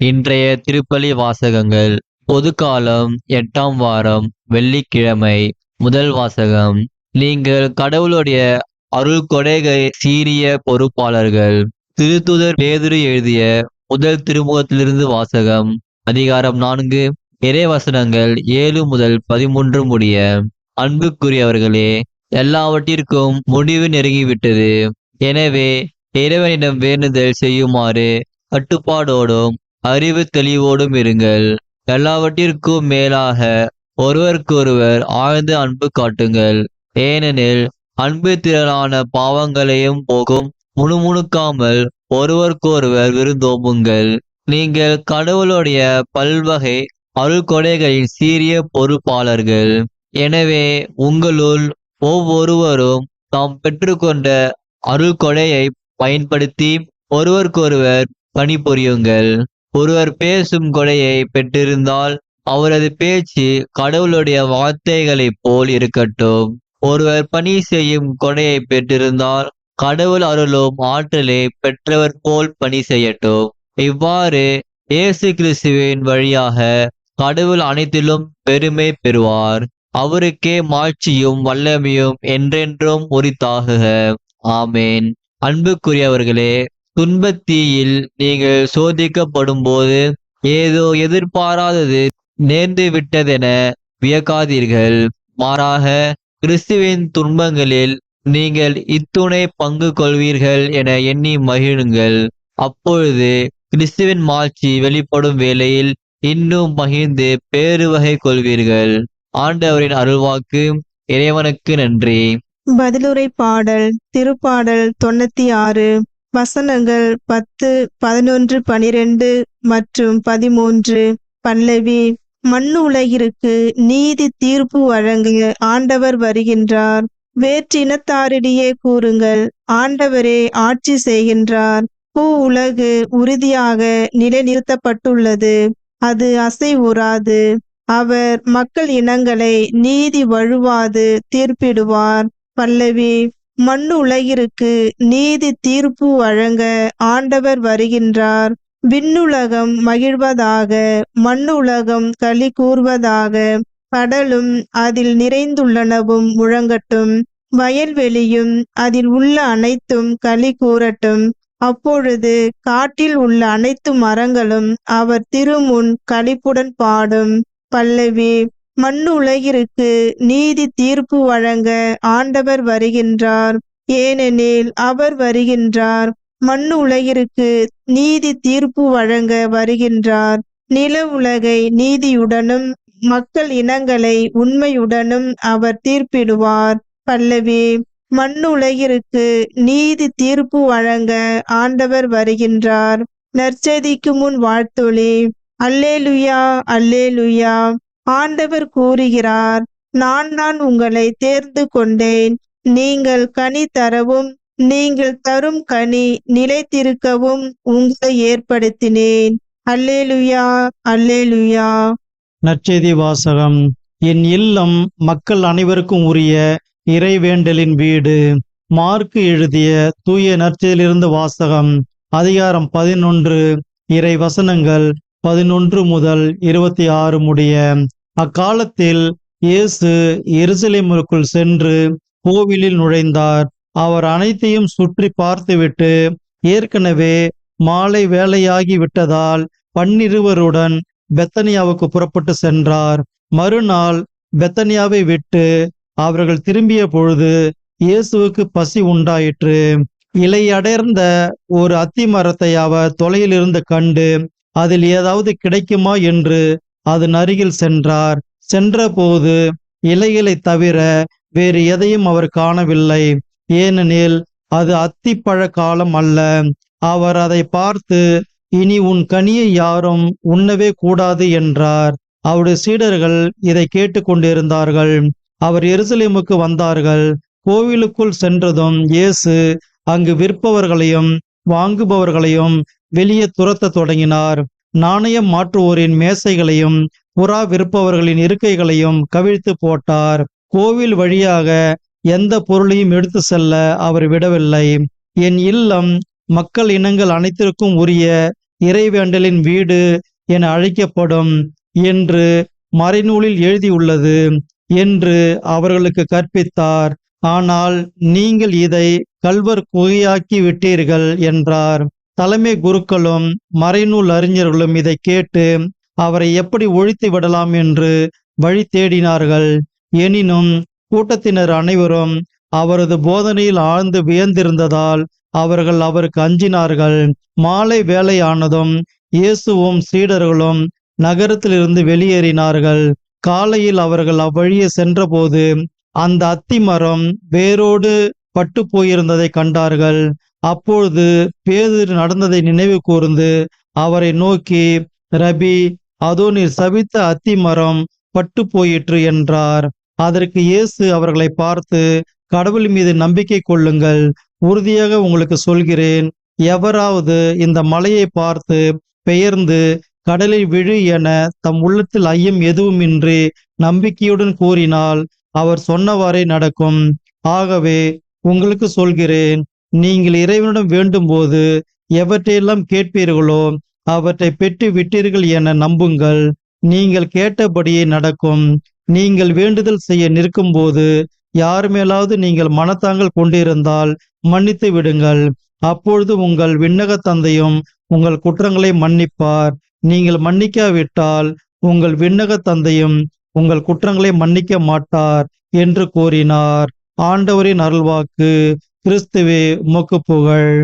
இன்றைய திருப்பலி வாசகங்கள். பொதுக்காலம் 8ஆம் வாரம் வெள்ளிக்கிழமை. முதல் வாசகம். நீங்கள் கடவுளுடைய அருள் கொடைகளை சீரிய பொறுப்பாளர்கள். திருத்துதர் பேதுரு எழுதிய முதல் திருமுகத்திலிருந்து வாசகம். அதிகாரம் 4, இறைவசனங்கள் 7 முதல் 13 முடிய. அன்புக்குரியவர்களே, எல்லாவற்றிற்கும் முடிவு நெருங்கிவிட்டது. எனவே இறைவனிடம் வேண்டுதல் செய்யுமாறு கட்டுப்பாடோடும் அறிவு தெளிவோடும் இருங்கள். எல்லாவற்றிற்கும் மேலாக ஒருவருக்கொருவர் ஆழ்ந்த அன்பு காட்டுங்கள். ஏனெனில் அன்பு திரளான பாவங்களையும் போக்கும். முணுமுணுக்காமல் ஒருவருக்கொருவர் விருந்தோம்புங்கள். நீங்கள் கடவுளுடைய பல்வகை அருள் கொடைகளின் சீரிய பொறுப்பாளர்கள். எனவே உங்களுள் ஒவ்வொருவரும் தாம் பெற்றுக்கொண்ட அருள் கொடையை பயன்படுத்தி ஒருவருக்கொருவர் பணிபுரியுங்கள். ஒருவர் பேசும் கொடையை பெற்றிருந்தால் அவரது பேச்சு கடவுளுடைய வார்த்தைகளைப் போல் இருக்கட்டும். ஒருவர் பணி செய்யும் கொடையை பெற்றிருந்தால் கடவுள் அருளும் ஆற்றலை பெற்றவர் போல் பணி செய்யட்டும். இவ்வாறு இயேசு கிறிஸ்துவின் வழியாக கடவுள் அனைத்திலும் பெருமை பெறுவார். அவருக்கே மாட்சியும் வல்லமையும் என்றென்றும் உரித்தாகுக. ஆமேன். அன்புக்குரியவர்களே, துன்பத்தீயில் நீங்கள் சோதிக்கப்படும் போது ஏதோ எதிர்பாராதது நேர்ந்து விட்டதென வியக்காதீர்கள். மாறாக கிறிஸ்துவின் துன்பங்களில் நீங்கள் இத்துணை பங்கு கொள்வீர்கள் என எண்ணி மகிழுங்கள். அப்பொழுது கிறிஸ்துவின் மாட்சி வெளிப்படும் வேளையில் இன்னும் மகிழ்ந்து பேருவகை கொள்வீர்கள். ஆண்டவரின் அருள்வாக்கு. இறைவனுக்கு நன்றி. பதிலுரை பாடல். திருப்பாடல் 96. வசனங்கள் 10, 11, 12 மற்றும் 13. பல்லவி. மண்ணு உலகிற்கு நீதி தீர்ப்பு வழங்க ஆண்டவர் வருகின்றார். வேற்றினத்தாரிடையே கூறுங்கள், ஆண்டவரே ஆட்சி செய்கின்றார். பூ உலகு உறுதியாக நிலைநிறுத்தப்பட்டுள்ளது, அது அசைவுறாது. அவர் மக்கள் இனங்களை நீதி வழுவாது தீர்ப்பிடுவார். பல்லவி. மண்ணு உலகிற்கு நீதி தீர்ப்பு வழங்க ஆண்டவர் வருகின்றார். விண்ணுலகம் மகிழ்வதாக, மண்ணு உலகம் களி கூர்வதாக. கடலும் அதில் நிறைந்துள்ளனவும் முழங்கட்டும், வயல்வெளியும் அதில் உள்ள அனைத்தும் களி கூறட்டும். அப்பொழுது காட்டில் உள்ள அனைத்து மரங்களும் அவர் திருமுன் களிப்புடன் பாடும். பல்லவி. மண்ணு உலகிற்கு நீதி தீர்ப்பு வழங்க ஆண்டவர் வருகின்றார். ஏனெனில் அவர் வருகின்றார். மண்ணு உலகிற்கு நீதி தீர்ப்பு வழங்க வருகின்றார். நில உலகை நீதியுடனும் மக்கள் இனங்களை உண்மையுடனும் அவர் தீர்ப்பிடுவார். பல்லவி. மண்ணு உலகிற்கு நீதி தீர்ப்பு வழங்க ஆண்டவர் வருகின்றார். நற்செய்திக்கு முன் வாழ்த்தொலி. அல்லேலுயா, அல்லேலுயா. ஆண்டவர் கூறுகிறார், நான் உங்களை தேர்ந்து கொண்டேன். நீங்கள் கனி தரவும் நீங்கள் தரும் கனி நிலைத்திருக்கவும் உங்களை ஏற்படுத்தினேன். அல்லேலுயா, அல்லேலுயா. நற்செய்தி வாசகம். என் இல்லம் மக்கள் அனைவருக்கும் உரிய இறைவேண்டலின் வீடு. மார்க்கு எழுதிய தூய நற்செய்தியிலிருந்து வாசகம். அதிகாரம் 11, இறை வசனங்கள் 11 முதல் 26 முடிய. அக்காலத்தில் இயேசு எருசலேமுக்குள் சென்று கோவிலில் நுழைந்தார். அவர் அனைத்தையும் சுற்றி பார்த்துவிட்டு ஏற்கனவே மாலை வேளையாகி விட்டதால் 12 பெத்தனியாவுக்கு புறப்பட்டு சென்றார். மறுநாள் பெத்தனியாவை விட்டு அவர்கள் திரும்பிய பொழுது இயேசுவுக்கு பசி உண்டாயிற்று. இலையடர்ந்த ஒரு அத்தி மரத்தை அவர் தொலையிலிருந்து கண்டு அதில் ஏதாவது கிடைக்குமா என்று அதன் அருகில் சென்றார். சென்றபோது இலைகளை தவிர வேறு எதையும் அவர் காணவில்லை. ஏனெனில் அது அத்திப்பழ காலம் அல்ல. அவர் அதை பார்த்து, இனி உன் கனியை யாரும் உண்ணவே கூடாது என்றார். அவருடைய சீடர்கள் இதை கேட்டுக்கொண்டிருந்தார்கள். அவர் எருசலேமுக்கு வந்தார்கள். கோவிலுக்குள் சென்றதும் இயேசு அங்கு விற்பவர்களையும் வாங்குபவர்களையும் வெளியே துரத்த தொடங்கினார். நாணயம் மாற்றுவோரின் மேசைகளையும் புறா விற்பவர்களின் இருக்கைகளையும் கவிழ்த்து போட்டார். கோவில் வழியாக எந்த பொருளையும் எடுத்து செல்ல அவர் விடவில்லை. என் இல்லம் மக்கள் இனங்கள் அனைத்திற்கும் உரிய இறைவேண்டலின் வீடு என அழைக்கப்படும் என்று மறைநூலில் எழுதியுள்ளது என்று அவர்களுக்கு கற்பித்தார். ஆனால் நீங்கள் இதை கல்வர் குகையாக்கி விட்டீர்கள் என்றார். தலைமை குருக்களும் மறைநூல் அறிஞர்களும் இதை கேட்டு அவரை எப்படி ஒழித்து விடலாம் என்று வழி தேடினார்கள். எனினும் கூட்டத்தினர் அனைவரும் அவரது போதனையில் ஆழ்ந்து வியந்திருந்ததால் அவர்கள் அவருக்கு அஞ்சினார்கள். மாலை வேளையானதும் இயேசுவும் சீடர்களும் நகரத்திலிருந்து வெளியேறினார்கள். காலையில் அவர்கள் அவ்வழியே சென்றபோது அந்த அத்திமரம் வேரோடு பட்டு போயிருந்ததை கண்டார்கள். அப்பொழுது பேதுரு நடந்ததை நினைவு கூர்ந்து அவரை நோக்கி, ரபி, அதோ நீர் சபித்த அத்திமரம் பட்டு போயிற்று என்றார். அதற்கு இயேசு அவர்களை பார்த்து, கடவுள் மீது நம்பிக்கை கொள்ளுங்கள். உறுதியாக உங்களுக்கு சொல்கிறேன், எவராவது இந்த மலையை பார்த்து பெயர்ந்து கடலில் விழு என தம் உள்ளத்தில் ஐயம் எதுவுமின்றி நம்பிக்கையுடன் கூறினால் அவர் சொன்னவாறே நடக்கும். ஆகவே உங்களுக்கு சொல்கிறேன், நீங்கள் இறைவனிடம் வேண்டும் போது எவற்றையெல்லாம் கேட்பீர்களோ அவற்றை பெற்று விட்டீர்கள் என நம்புங்கள். நீங்கள் கேட்டபடியே நடக்கும். நீங்கள் வேண்டுதல் செய்ய நிற்கும் போது யார் மேலாவது நீங்கள் மனத்தாங்கள் கொண்டிருந்தால் மன்னித்து விடுங்கள். அப்பொழுது உங்கள் விண்ணக தந்தையும் உங்கள் குற்றங்களை மன்னிப்பார். நீங்கள் மன்னிக்காவிட்டால் உங்கள் விண்ணக தந்தையும் உங்கள் குற்றங்களை மன்னிக்க மாட்டார் என்று கூறினார். ஆண்டவரின் அருள்வாக்கு. கிறிஸ்துவே உமக்கு புகழ்.